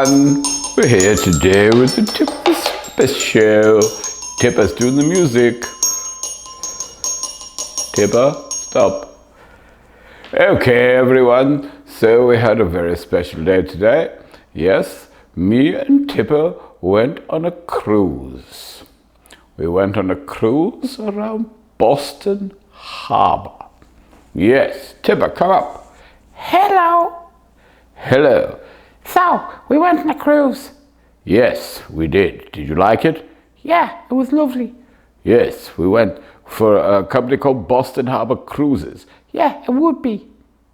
everyone. We're here today with the Tipper Special. Tipper's doing the music. Tipper, stop. Okay, everyone. So we had a very special day today. Yes, me and Tipper went on a cruise. We went on a cruise around Boston Harbor. Yes, Tipper, come up. Hello. Hello. So, we went on a cruise. Yes, we did. Did you like it? Yeah, it was lovely. Yes, we went for a company called Boston Harbor Cruises. Yeah, it would be.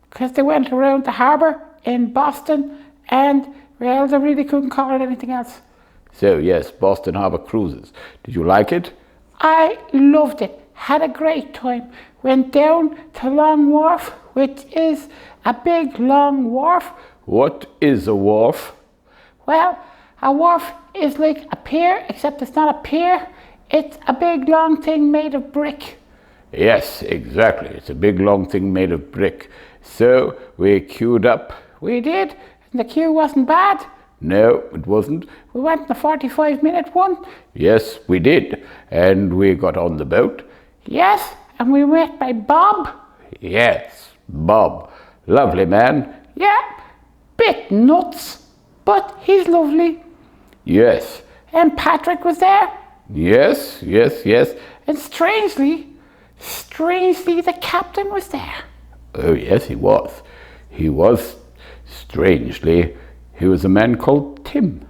Because they went around the harbour in Boston and, well, they really couldn't call it anything else. So, yes, Boston Harbor Cruises. Did you like it? I loved it. Had a great time. Went down to Long Wharf, which is a big long wharf. What is a wharf? Well, a wharf is like a pier, except it's not a pier. It's a big long thing made of brick. Yes, exactly. It's a big long thing made of brick. So we queued up. We did, and the queue wasn't bad. No, it wasn't. We went the 45-minute one. Yes, we did. And we got on the boat. Yes, and we met by Bob. Yes, Bob. Lovely man. Yeah, bit nuts, but he's lovely. Yes. And Patrick was there. Yes. And strangely, the captain was there. Oh, yes, he was. He was, strangely, he was a man called Tim.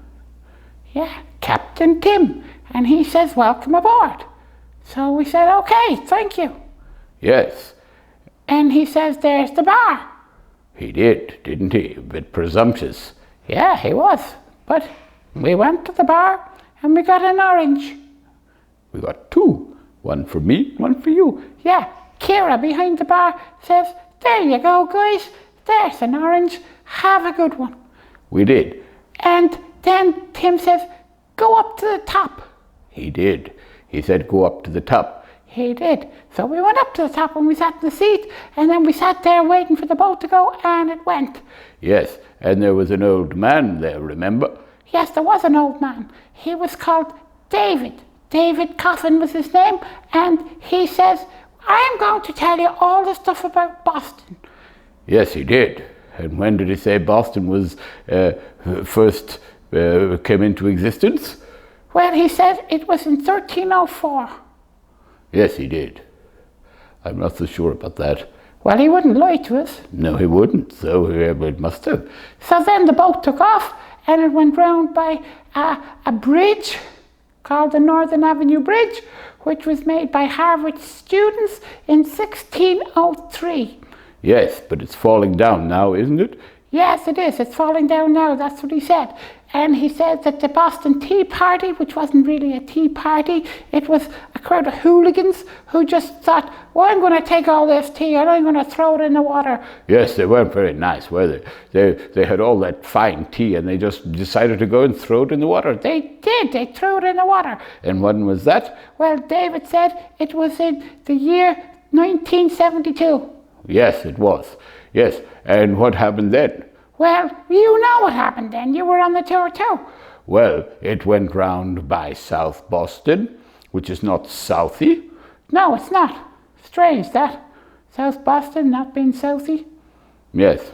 Yeah, Captain Tim. And he says, welcome aboard. So we said, okay, thank you. Yes. And he says, there's the bar. He did, didn't he? A bit presumptuous. Yeah, he was. But we went to the bar and we got an orange. We got two. One for me, one for you. Yeah, Kira behind the bar says, there you go, guys. There's an orange. Have a good one. We did. And then Tim says, go up to the top. He did. He said, go up to the top. He did. So we went up to the top and we sat in the seat, and then we sat there waiting for the boat to go, and it went. Yes, and there was an old man there, remember? Yes, there was an old man. He was called David. David Coffin was his name, and he says, I'm going to tell you all the stuff about Boston. Yes, he did. And when did he say Boston was first came into existence? Well, he said it was in 1304. Yes, he did. I'm not so sure about that. Well, he wouldn't lie to us. No, he wouldn't, so it must have. So then the boat took off, and it went round by a bridge called the Northern Avenue Bridge, which was made by Harvard students in 1603. Yes, but it's falling down now, isn't it? Yes, it is. It's falling down now. That's what he said. And he said that the Boston Tea Party, which wasn't really a tea party, it was a crowd of hooligans who just thought, well, I'm going to take all this tea and I'm going to throw it in the water. Yes, they weren't very nice, were they? They had all that fine tea and they just decided to go and throw it in the water. They did. They threw it in the water. And when was that? Well, David said it was in the year 1972. Yes, it was. Yes, and what happened then? Well, you know what happened then. You were on the tour too. Well, it went round by South Boston, which is not Southie. No, it's not. Strange that. South Boston not being Southie. Yes,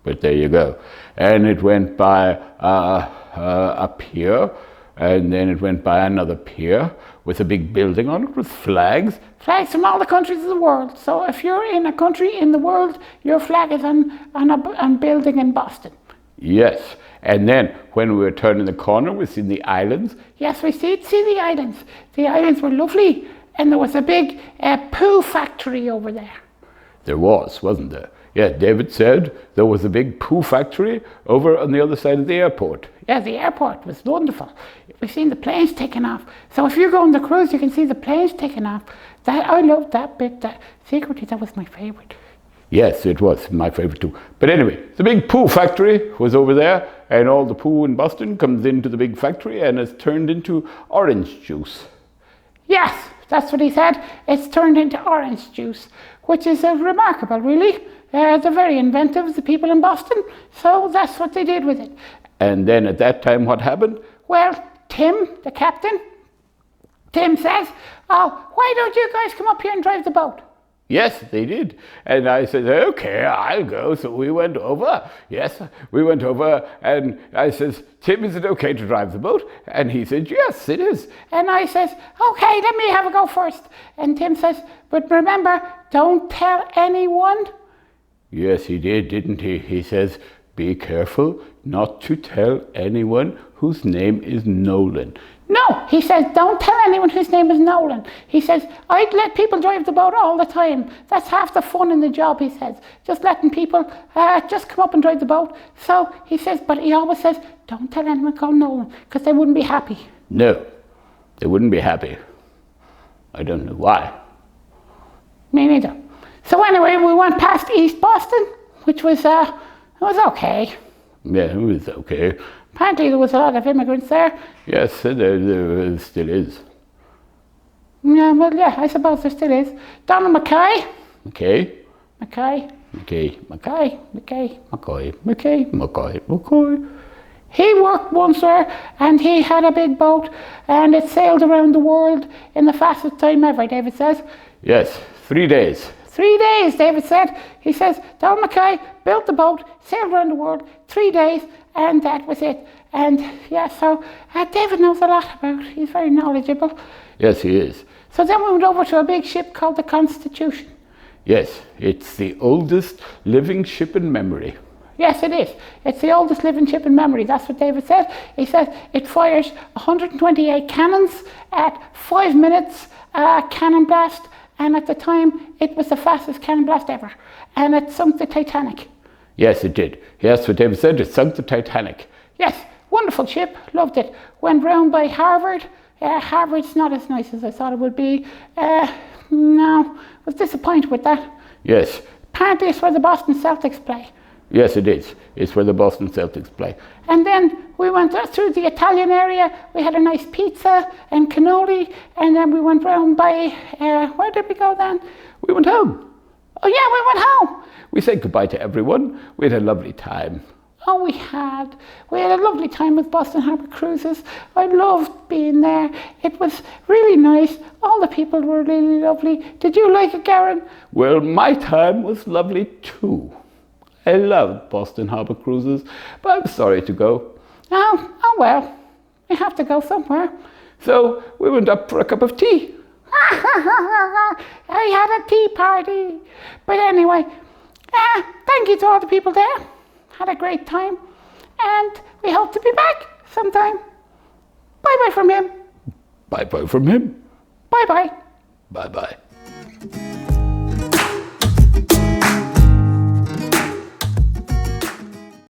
but there you go. And it went by a pier, and then it went by another pier with a big building on it with flags. Flags from all the countries of the world. So if you're in a country in the world, your flag is on a building in Boston. Yes, and then when we were turning the corner, we seen the islands. Yes, we see the islands. The islands were lovely, and there was a big poo factory over there. There was, wasn't there? Yeah, David said there was a big poo factory over on the other side of the airport. Yeah, the airport was wonderful. We've seen the planes taking off. So if you go on the cruise, you can see the planes taking off. I loved that bit. Secretly, that was my favourite. Yes, it was my favourite too. But anyway, the big poo factory was over there, and all the poo in Boston comes into the big factory and is turned into orange juice. Yes, that's what he said. It's turned into orange juice, which is remarkable, really. They're very inventive, the people in Boston, so that's what they did with it. And then at that time, what happened? Well, Tim, the captain, Tim says, oh, why don't you guys come up here and drive the boat? Yes, they did. And I said, okay, I'll go. So we went over. Yes, we went over. And I says, Tim, is it okay to drive the boat? And he said, yes, it is. And I says, okay, let me have a go first. And Tim says, but remember, don't tell anyone. Yes, he did, didn't he? He says, be careful not to tell anyone whose name is Nolan. No, he says, don't tell anyone whose name is Nolan. He says, I'd let people drive the boat all the time. That's half the fun in the job, he says. Just letting people just come up and drive the boat. So he says, but he always says, don't tell anyone called Nolan, because they wouldn't be happy. No, they wouldn't be happy. I don't know why. Me neither. So anyway, we went past East Boston, which was okay. Yeah, it was okay. Apparently there was a lot of immigrants there. Yes, there still is. Yeah, well, yeah, I suppose there still is. Donald Mackay. Okay. Mackay. Okay. Mackay. Mackay. McCoy. Mackay. McCoy. McCoy. He worked once there, and he had a big boat, and it sailed around the world in the fastest time ever, David says. Yes, 3 days. 3 days, David said. He says, Donald Mackay built the boat, sailed around the world, 3 days, and that was it. And yeah, so David knows a lot about it. He's very knowledgeable. Yes, he is. So then we went over to a big ship called the Constitution. Yes, it's the oldest living ship in memory. Yes, it is. It's the oldest living ship in memory. That's what David said. He says it fires 128 cannons at 5 minutes cannon blast. And at the time, it was the fastest cannon blast ever. And it sunk the Titanic. Yes, it did. Yes, what David said, it sunk the Titanic. Yes, wonderful ship. Loved it. Went round by Harvard. Harvard's not as nice as I thought it would be. No, was disappointed with that. Yes. Apparently it's where the Boston Celtics play. Yes, it is. It's where the Boston Celtics play. And then we went through the Italian area. We had a nice pizza and cannoli. And then we went round by, where did we go then? We went home. Oh yeah, we went home. We said goodbye to everyone. We had a lovely time. Oh, we had. We had a lovely time with Boston Harbour Cruises. I loved being there. It was really nice. All the people were really lovely. Did you like it, Garen? Well, my time was lovely too. I loved Boston Harbour Cruises, but I'm sorry to go. Oh well. We have to go somewhere. So we went up for a cup of tea. I had a tea party. But anyway, thank you to all the people there. Had a great time. And we hope to be back sometime. Bye-bye from him. Bye-bye from him. Bye-bye. Bye-bye.